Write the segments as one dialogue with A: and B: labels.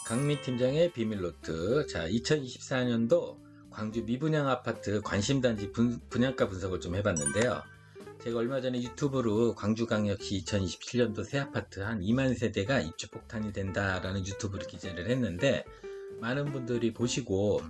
A: 강민 팀장의 비밀노트. 자, 2024년도 광주 미분양 아파트 관심단지 분양가 분석을 좀 해봤는데요. 제가 얼마 전에 유튜브로 광주광역시 2027년도 새 아파트 한 2만 세대가 입주 폭탄이 된다라는 유튜브를 기재를 했는데, 많은 분들이 보시고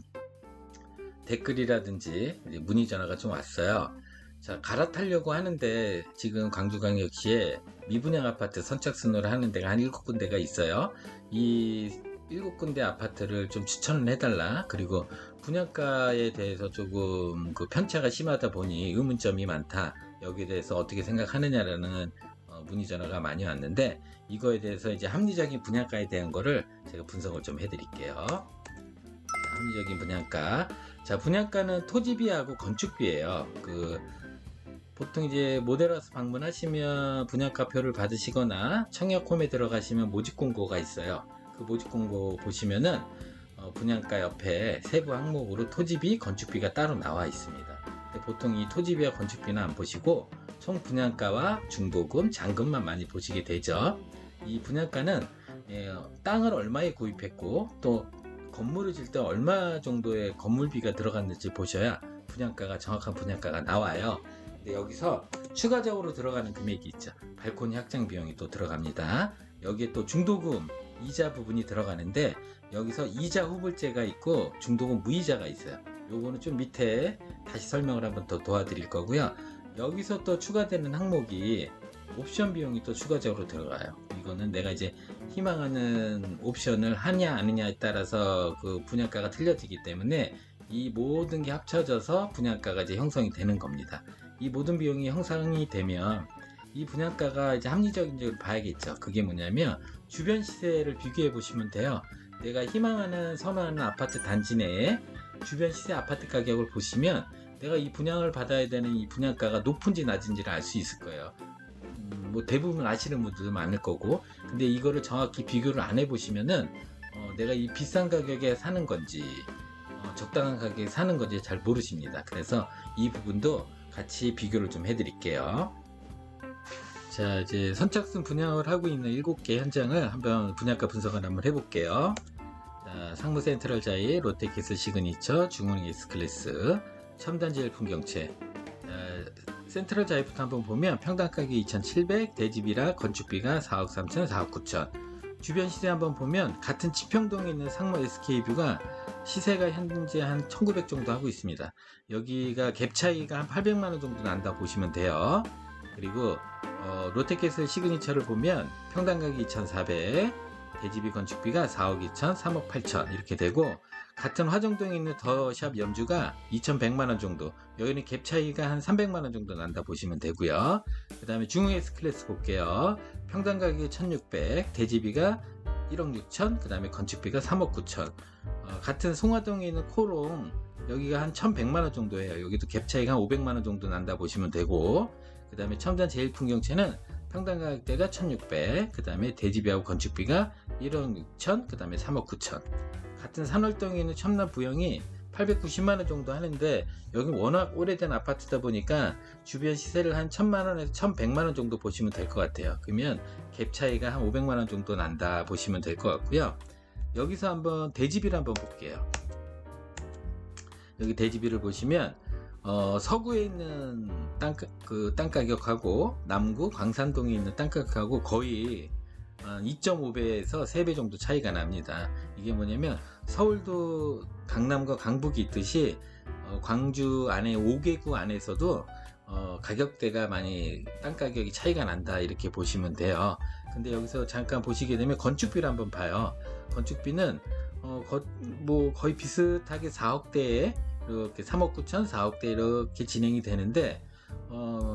A: 댓글이라든지 문의 전화가 좀 왔어요. 자, 갈아타려고 하는데 지금 광주광역시에 미분양 아파트 선착순으로 하는 데가 한 7군데가 있어요. 이 7군데 아파트를 좀 추천을 해달라. 그리고 분양가에 대해서 조금 편차가 심하다 보니 의문점이 많다. 여기에 대해서 어떻게 생각하느냐라는 문의 전화가 많이 왔는데, 이거에 대해서 이제 합리적인 분양가에 대한 거를 제가 분석을 좀 해드릴게요. 자, 합리적인 분양가. 자, 분양가는 토지비하고 건축비예요. 보통 이제 모델하우스 방문하시면 분양가표를 받으시거나 청약홈에 들어가시면 모집공고가 있어요. 그 모집공고 보시면은 분양가 옆에 세부 항목으로 토지비, 건축비가 따로 나와 있습니다. 근데 보통 이 토지비와 건축비는 안 보시고 총 분양가와 중도금, 잔금만 많이 보시게 되죠. 이 분양가는 땅을 얼마에 구입했고 또 건물을 질 때 얼마 정도의 건물비가 들어갔는지 보셔야 분양가가, 정확한 분양가가 나와요. 근데 여기서 추가적으로 들어가는 금액이 있죠. 발코니 확장 비용이 또 들어갑니다. 여기에 또 중도금, 이자 부분이 들어가는데, 여기서 이자 후불제가 있고 중도금 무이자가 있어요. 요거는 좀 밑에 다시 설명을 한번 더 도와드릴 거고요. 여기서 또 추가되는 항목이 옵션 비용이 또 추가적으로 들어가요. 이거는 내가 이제 희망하는 옵션을 하냐 안 하냐에 따라서 그 분양가가 틀려지기 때문에 이 모든 게 합쳐져서 분양가가 이제 형성이 되는 겁니다. 이 모든 비용이 형성이 되면 이 분양가가 이제 합리적인지를 봐야겠죠. 그게 뭐냐면 주변 시세를 비교해 보시면 돼요. 내가 희망하는, 선호하는 아파트 단지 내에 주변 시세 아파트 가격을 보시면 내가 이 분양을 받아야 되는 이 분양가가 높은지 낮은지를 알 수 있을 거예요. 뭐 대부분 아시는 분들도 많을 거고, 근데 이거를 정확히 비교를 안 해보시면은 내가 이 비싼 가격에 사는 건지 적당한 가격에 사는 건지 잘 모르십니다. 그래서 이 부분도 같이 비교를 좀 해드릴게요. 자, 이제 선착순 분양을 하고 있는 7개 현장을 한번 분양가 분석을 한번 해볼게요. 자, 상무 센트럴 자이, 롯데캐슬 시그니처, 중흥 S클래스, 첨단지엘 풍경채. 센트럴 자이부터 한번 보면 평당 가격이 2,700, 대지비라 건축비가 4억 3천, 4억 9천. 주변 시세 한번 보면 같은 지평동에 있는 상무 SK뷰가 시세가 현재 한 1,900 정도 하고 있습니다. 여기가 갭 차이가 한 800만원 정도 난다 보시면 돼요. 그리고 롯데캐슬 시그니처를 보면 평당 가격이 2,400, 대지비 건축비가 4억 2천, 3억 8천 이렇게 되고, 같은 화정동에 있는 더샵 염주가 2,100만원 정도, 여기는 갭 차이가 한 300만원 정도 난다 보시면 되고요. 그 다음에 중흥 S클래스 볼게요. 평당 가격이 1,600, 대지비가 1억 6천, 그 다음에 건축비가 3억 9천. 같은 송화동에 있는 코롱, 여기가 한 1,100만원 정도예요. 여기도 갭 차이가 한 500만원 정도 난다 보시면 되고, 그 다음에 첨단 제일 풍경채는 평당 가격대가 1,600, 그 다음에 대지비하고 건축비가 1억 6천, 그 다음에 3억 9천. 같은 산월동에 있는 첨남 부영이 890만원 정도 하는데, 여기 워낙 오래된 아파트다 보니까 주변 시세를 한 1,000만원에서 1,100만원 정도 보시면 될 것 같아요. 그러면 갭 차이가 한 500만원 정도 난다 보시면 될 것 같고요. 여기서 한번 대지비를 한번 볼게요. 여기 대지비를 보시면 서구에 있는 땅 가격하고 남구 광산동에 있는 땅 가격하고 거의 2.5배에서 3배 정도 차이가 납니다. 이게 뭐냐면 서울도 강남과 강북이 있듯이 광주 안에 5개구 안에서도 가격대가 많이, 땅 가격이 차이가 난다 이렇게 보시면 돼요. 근데 여기서 잠깐 보시게 되면 건축비를 한번 봐요. 건축비는 거의 비슷하게 4억대에 이렇게 3억 9천, 4억대 이렇게 진행이 되는데,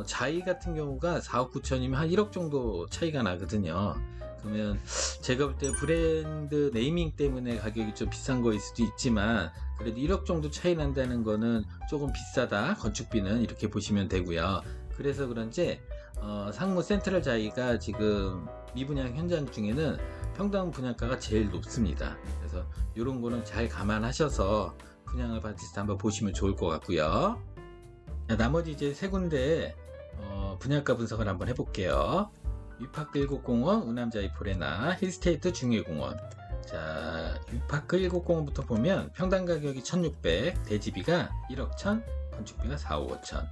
A: 자이 같은 경우가 4억 9천이면 한 1억 정도 차이가 나거든요. 그러면 제가 볼 때 브랜드 네이밍 때문에 가격이 좀 비싼 거일 수도 있지만, 그래도 1억 정도 차이 난다는 거는 조금 비싸다, 건축비는, 이렇게 보시면 되고요. 그래서 그런지 상무 센트럴 자이가 지금 미분양 현장 중에는 평당 분양가가 제일 높습니다. 그래서 이런 거는 잘 감안하셔서 분양을 받으실 때 한번 보시면 좋을 것 같고요. 나머지 이제 세 군데 분양가 분석을 한번 해볼게요. 위파크 일곡공원, 우남자이 포레나, 힐스테이트 중해공원. 자, 위파크 190부터 보면 평당 가격이 1600, 대지비가 1억 1000, 건축비가 4억 5천.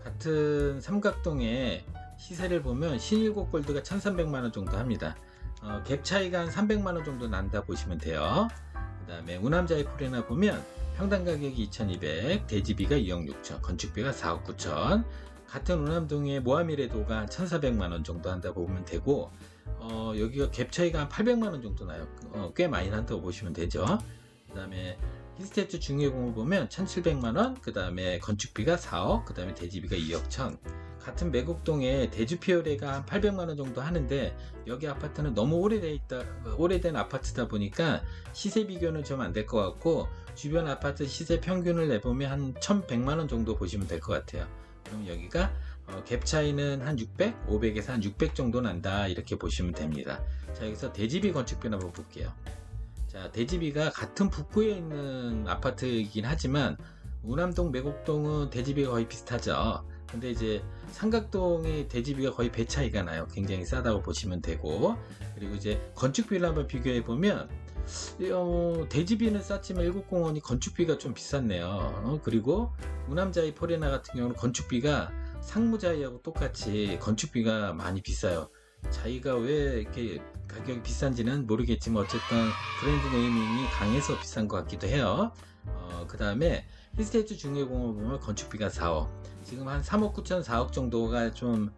A: 같은 삼각동의 시세를 보면 신일곱 골드가 1300만원 정도 합니다. 갭 차이가 한 300만원 정도 난다 보시면 돼요. 그 다음에 우남자이 포레나 보면 평당 가격이 2200, 대지비가 2억 6천, 건축비가 4억 9천. 같은 우남동의 모하미레도가 1400만원 정도 한다 보면 되고, 여기가 갭 차이가 한 800만원 정도 나요. 꽤 많이 난다고 보시면 되죠. 그 다음에 힐스테이트 중예공을 보면 1700만원, 그 다음에 건축비가 4억, 그 다음에 대지비가 2억 1000. 같은 매곡동에 대주피오레가 한 800만원 정도 하는데, 여기 아파트는 너무 오래된 아파트다 보니까 시세 비교는 좀 안 될 것 같고, 주변 아파트 시세 평균을 내보면 한 1100만원 정도 보시면 될 것 같아요. 그럼 여기가 갭 차이는 한 600, 500에서 한 600 정도 난다, 이렇게 보시면 됩니다. 자, 여기서 대지비 건축비 한번 볼게요. 자, 대지비가 같은 북구에 있는 아파트이긴 하지만 우남동, 매곡동은 대지비가 거의 비슷하죠. 근데 이제 삼각동의 대지비가 거의 배 차이가 나요. 굉장히 싸다고 보시면 되고, 그리고 이제 건축비를 한번 비교해 보면 대지비는 쌌지만 190원이 건축비가 좀 비쌌네요. 그리고 우남자이 포레나 같은 경우는 건축비가 상무자이하고 똑같이 건축비가 많이 비싸요. 자기가 왜 이렇게 가격이 비싼지는 모르겠지만 어쨌든 브랜드 네이밍이 강해서 비싼 것 같기도 해요. 그 다음에 힐스테이트 중예공을 보면 건축비가 4억, 지금 한 3억 9천 4억 정도가 좀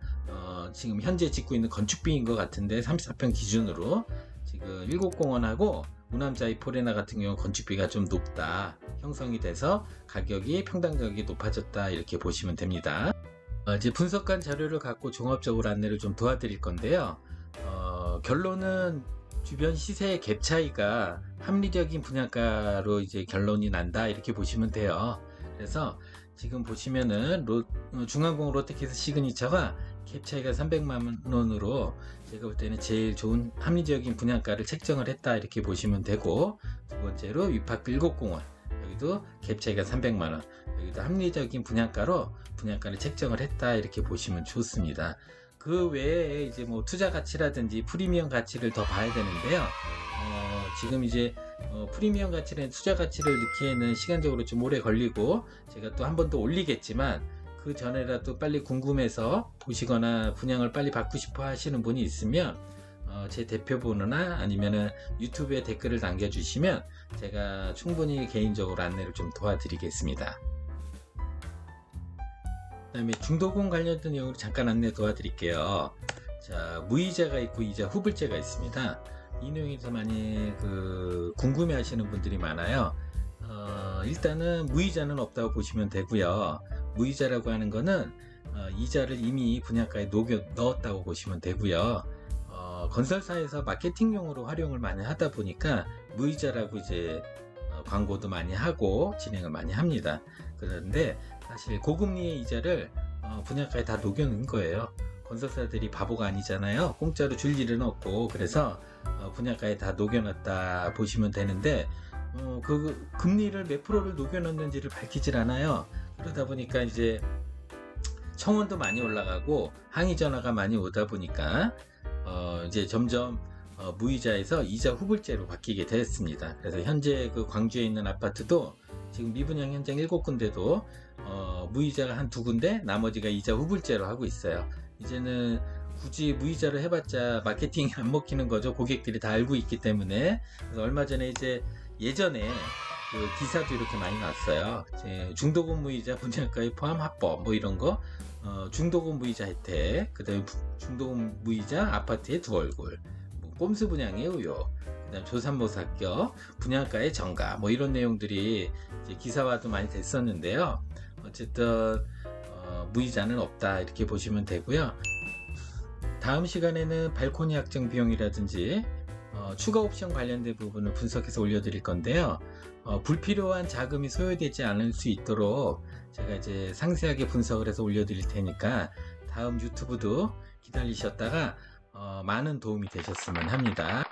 A: 지금 현재 짓고 있는 건축비인 것 같은데, 34평 기준으로 지금 190원하고 우남자이 포레나 같은 경우 건축비가 좀 높다, 형성이 돼서 가격이 평당 가격이 높아졌다, 이렇게 보시면 됩니다. 이제 분석한 자료를 갖고 종합적으로 안내를 좀 도와드릴 건데요. 결론은 주변 시세의 갭 차이가 합리적인 분양가로 이제 결론이 난다, 이렇게 보시면 돼요. 그래서 지금 보시면은 중앙공 롯데캐슬 시그니처가 갭 차이가 300만 원으로 제가 볼 때는 제일 좋은 합리적인 분양가를 책정을 했다, 이렇게 보시면 되고, 두 번째로 위파크 190원, 여기도 갭 차이가 300만 원, 여기도 합리적인 분양가로 분양가를 책정을 했다, 이렇게 보시면 좋습니다. 그 외에 이제 뭐 투자 가치라든지 프리미엄 가치를 더 봐야 되는데요. 지금 이제 프리미엄 가치는 투자 가치를 넣기에는 시간적으로 좀 오래 걸리고, 제가 또 한 번 더 올리겠지만 그 전에라도 빨리 궁금해서 보시거나 분양을 빨리 받고 싶어 하시는 분이 있으면 제 대표번호나 아니면은 유튜브에 댓글을 남겨주시면 제가 충분히 개인적으로 안내를 좀 도와드리겠습니다. 그 다음에 중도금 관련된 내용을 잠깐 안내 도와드릴게요. 자, 무이자가 있고 이자 후불제가 있습니다. 이 내용에 대해서 많이 궁금해 하시는 분들이 많아요. 일단은 무이자는 없다고 보시면 되고요. 무이자라고 하는 거는 이자를 이미 분양가에 넣었다고 보시면 되고요. 건설사에서 마케팅용으로 활용을 많이 하다 보니까 무이자라고 이제 광고도 많이 하고 진행을 많이 합니다. 그런데 사실 고금리의 이자를 분양가에 다 녹여놓은 거예요. 건설사들이 바보가 아니잖아요. 공짜로 줄 일은 없고, 그래서 분양가에 다 녹여놨다 보시면 되는데, 그 금리를 몇 프로를 녹여놨는지를 밝히질 않아요. 그러다 보니까 이제 청원도 많이 올라가고 항의 전화가 많이 오다 보니까 이제 점점 무이자에서 이자 후불제로 바뀌게 되었습니다. 그래서 현재 그 광주에 있는 아파트도 지금 미분양 현장 7군데도 무이자가 한 2군데, 나머지가 이자 후불제로 하고 있어요. 이제는 굳이 무이자를 해봤자 마케팅이 안 먹히는 거죠. 고객들이 다 알고 있기 때문에. 그래서 얼마 전에 이제 예전에 그 기사도 이렇게 많이 났어요. 중도금 무이자 분양가에 포함 합법 뭐 이런 거, 중도금 무이자 혜택, 그 다음에 중도금 무이자 아파트의 두 얼굴, 뭐 꼼수 분양의 의혹, 그 다음 조산모사 합격, 분양가의 정가, 뭐 이런 내용들이 이제 기사화도 많이 됐었는데요. 어쨌든 무이자는 없다, 이렇게 보시면 되고요. 다음 시간에는 발코니 확정 비용이라든지 추가 옵션 관련된 부분을 분석해서 올려드릴 건데요. 불필요한 자금이 소요되지 않을 수 있도록 제가 이제 상세하게 분석을 해서 올려드릴 테니까 다음 유튜브도 기다리셨다가 많은 도움이 되셨으면 합니다.